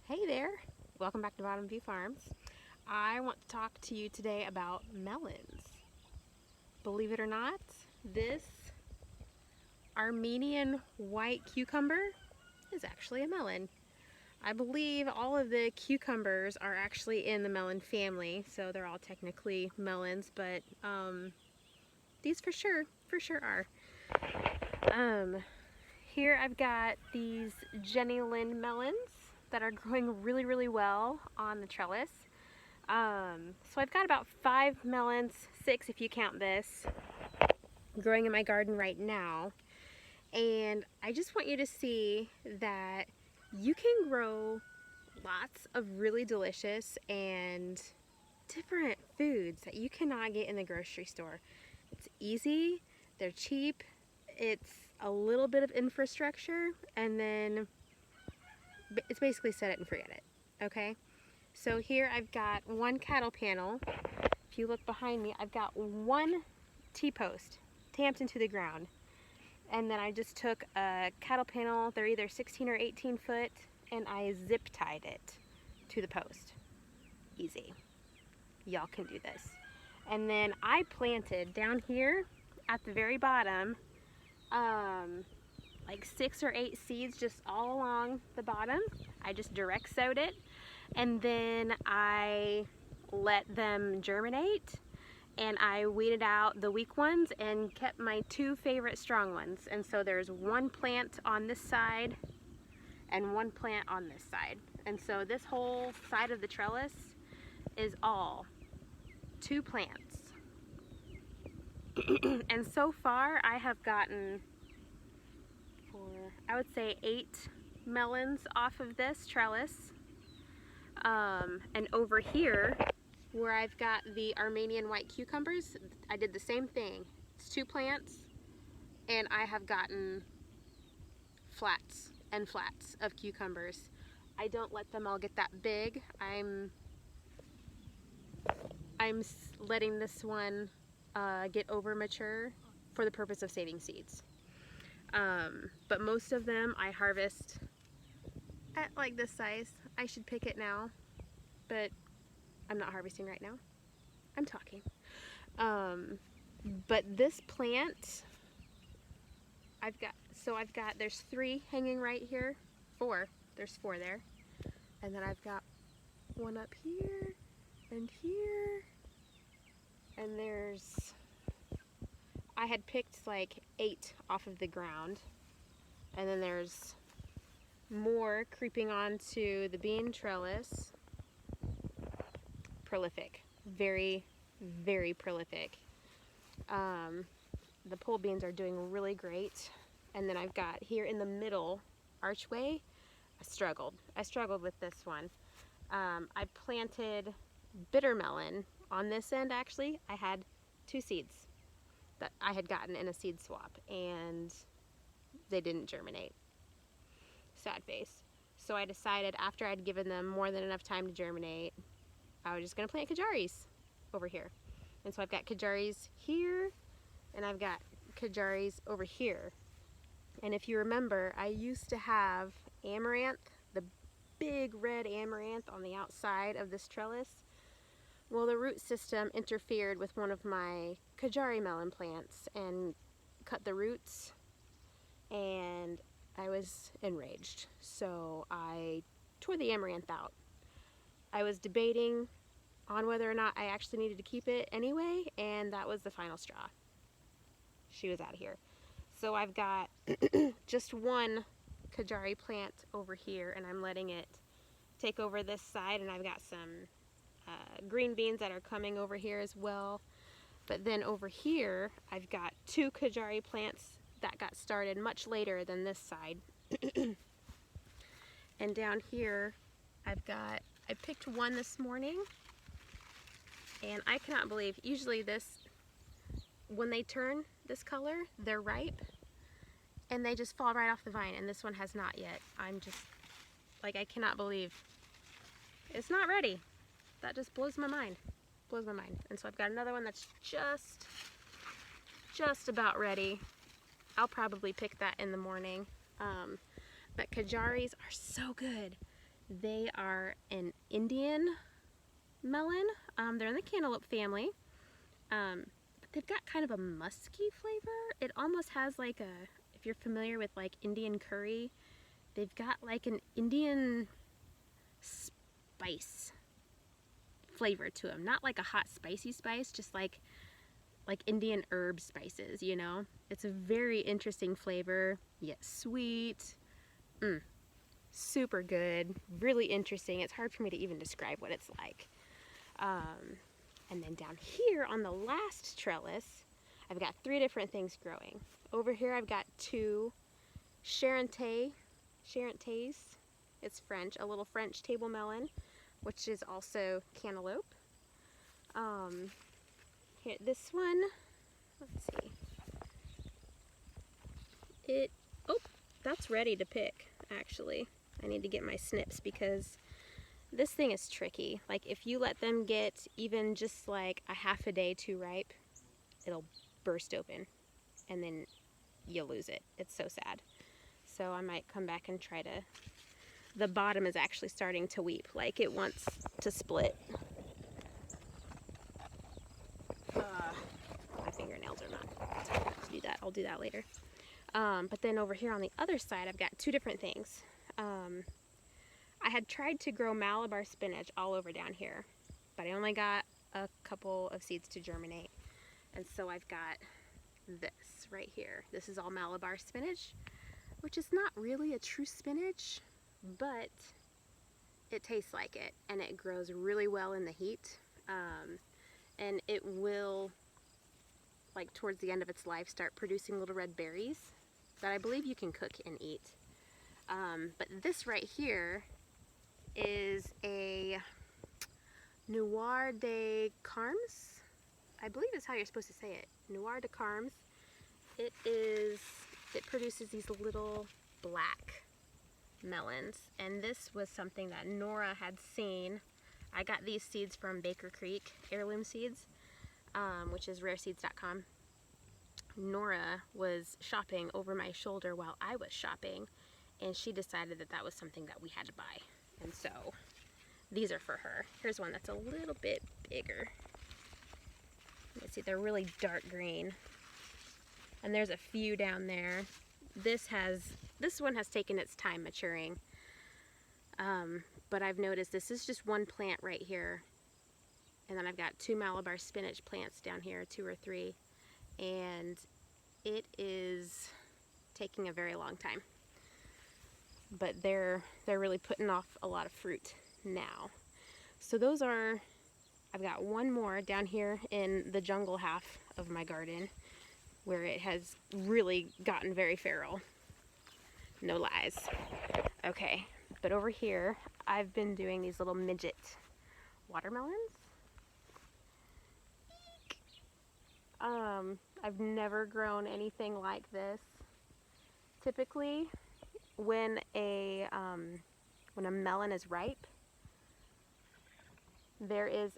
Hey there, welcome back to Bottom View Farms. I want to talk to you today about melons. Believe it or not, this Armenian white cucumber is actually a melon. I believe all of the cucumbers are actually in the melon family, so they're all technically melons, but these for sure are. Here I've got these Jenny Lind melons that are growing really well on the trellis. So I've got about 5 melons, 6 if you count this, growing in my garden right now. And I just want you to see that you can grow lots of really delicious and different foods that you cannot get in the grocery store. It's easy, they're cheap, it's a little bit of infrastructure, and then it's basically set it and forget it, okay? So here I've got one cattle panel. If you look behind me, I've got one T-post tamped into the ground. And then I just took a cattle panel, they're either 16 or 18 foot, and I zip tied it to the post. Easy. Y'all can do this. And then I planted down here at the very bottom, like 6 or 8 seeds just all along the bottom. I just direct sowed it, and then I let them germinate, and I weeded out the weak ones and kept my 2 favorite strong ones. And so there's one plant on this side and one plant on this side. And so this whole side of the trellis is all 2 plants. And so far I have gotten, I would say 8 melons off of this trellis. And over here, where I've got the Armenian white cucumbers, I did the same thing. It's 2 plants, and I have gotten flats and flats of cucumbers. I don't let them all get that big. I'm letting this one get over mature for the purpose of saving seeds. But most of them I harvest at like this size. I should pick it now, but I'm not harvesting right now. I'm talking. But this plant, there's 3 hanging right here. 4. There's 4 there. And then I've got one up here and here. And I had picked like 8 off of the ground. And then there's more creeping onto the bean trellis. Prolific, very prolific. The pole beans are doing really great. And then I've got here in the middle archway, I struggled with this one. I planted bitter melon on this end. Actually, I had 2 seeds that I had gotten in a seed swap, and they didn't germinate. Sad face. So I decided, after I'd given them more than enough time to germinate, I was just going to plant Kajaris over here. And so I've got Kajaris here, and I've got Kajaris over here. And if you remember, I used to have amaranth, the big red amaranth on the outside of this trellis. Well, the root system interfered with one of my Kajari melon plants and cut the roots, and I was enraged. So I tore the amaranth out. I was debating on whether or not I actually needed to keep it anyway, and that was the final straw. She was out of here. So I've got just one Kajari plant over here, and I'm letting it take over this side, and I've got some green beans that are coming over here as well. But then over here, I've got 2 Kajari plants that got started much later than this side. And down here, I picked one this morning, and I cannot believe, usually when they turn this color, they're ripe, and they just fall right off the vine, and this one has not yet. I'm just, like, I cannot believe it's not ready. That just blows my mind. Blows my mind. And so I've got another one that's just about ready. I'll probably pick that in the morning. But Kajaris are so good. They are an Indian melon. They're in the cantaloupe family. But they've got kind of a musky flavor. It almost has like a, if you're familiar with like Indian curry, they've got like an Indian spice flavor to them. Not like a hot spicy spice, just like Indian herb spices, you know? It's a very interesting flavor, yet sweet. Super good, really interesting. It's hard for me to even describe what it's like. And then down here on the last trellis, I've got 3 different things growing. Over here I've got 2 Charentais, it's French, a little French table melon, which is also cantaloupe. Here, this one, let's see. Oh, that's ready to pick, actually. I need to get my snips because this thing is tricky. Like, if you let them get even just like a half a day too ripe, it'll burst open and then you'll lose it. It's so sad. So I might come back and try to... The bottom is actually starting to weep, like it wants to split. My fingernails are not tough enough to do that. I'll do that later. But then over here on the other side, I've got 2 different things. I had tried to grow Malabar spinach all over down here, but I only got a couple of seeds to germinate. And so I've got this right here. This is all Malabar spinach, which is not really a true spinach, but it tastes like it, and it grows really well in the heat. And it will, like towards the end of its life, start producing little red berries that I believe you can cook and eat. But this right here is a Noir de Carmes, I believe is how you're supposed to say it. Noir de Carmes. It produces these little black melons, and this was something that Nora had seen. I got these seeds from Baker Creek, heirloom seeds, which is rareseeds.com. Nora was shopping over my shoulder while I was shopping, and she decided that that was something that we had to buy. And so these are for her. Here's one that's a little bit bigger. Let's see, they're really dark green. And there's a few down there. This one has taken its time maturing. But I've noticed this is just one plant right here. And then I've got 2 Malabar spinach plants down here, 2 or 3. And it is taking a very long time. But they're really putting off a lot of fruit now. So those are, I've got one more down here in the jungle half of my garden where it has really gotten very feral. No lies. Okay, but over here I've been doing these little midget watermelons. I've never grown anything like this. Typically, when a melon is ripe, there's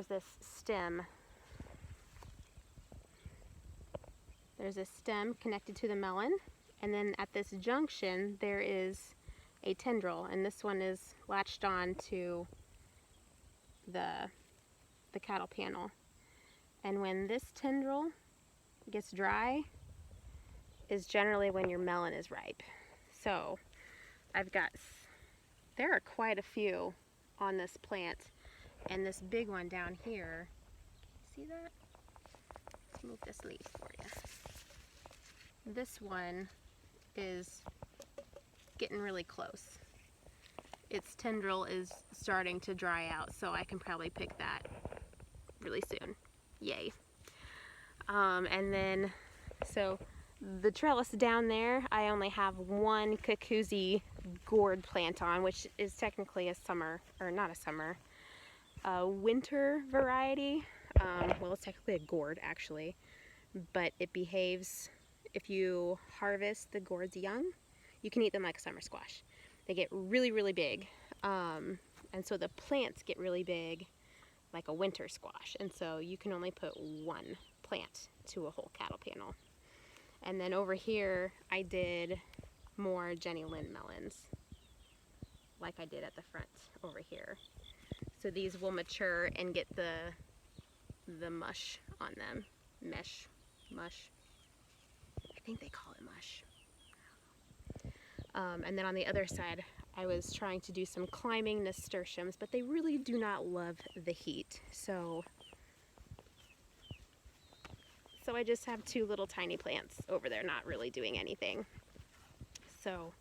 this stem. There's a stem connected to the melon, and then at this junction there is a tendril, and this one is latched on to the cattle panel. And when this tendril gets dry is generally when your melon is ripe. So there are quite a few on this plant, and this big one down here, can you see that? Let's move this leaf for you. This one is getting really close. Its tendril is starting to dry out, so I can probably pick that really soon. Yay. And then, so the trellis down there, I only have one Kakuzi gourd plant on, which is technically a summer, or not a summer, a winter variety. Well, it's technically a gourd, actually, but it behaves, if you harvest the gourds young, you can eat them like a summer squash. They get really, really big, and so the plants get really big like a winter squash, and so you can only put one plant to a whole cattle panel. And then over here I did more Jenny Lynn melons, like I did at the front over here. So these will mature and get the mush on them. Mush. I think they call it mush. And then on the other side, I was trying to do some climbing nasturtiums, but they really do not love the heat. So I just have two little tiny plants over there not really doing anything. So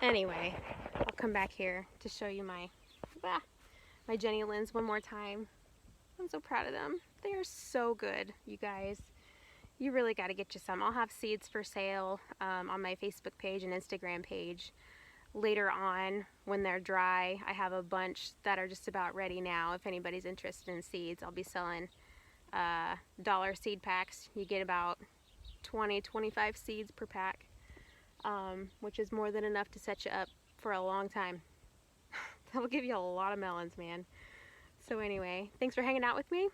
anyway, I'll come back here to show you my Jenny Linds one more time. I'm so proud of them. They are so good, you guys. You really got to get you some. I'll have seeds for sale on my Facebook page and Instagram page later on when they're dry. I have a bunch that are just about ready now. If anybody's interested in seeds, I'll be selling dollar seed packs. You get about 20-25 seeds per pack, which is more than enough to set you up for a long time. That'll give you a lot of melons, man. So anyway, thanks for hanging out with me.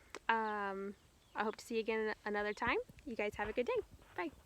I hope to see you again another time. You guys have a good day. Bye.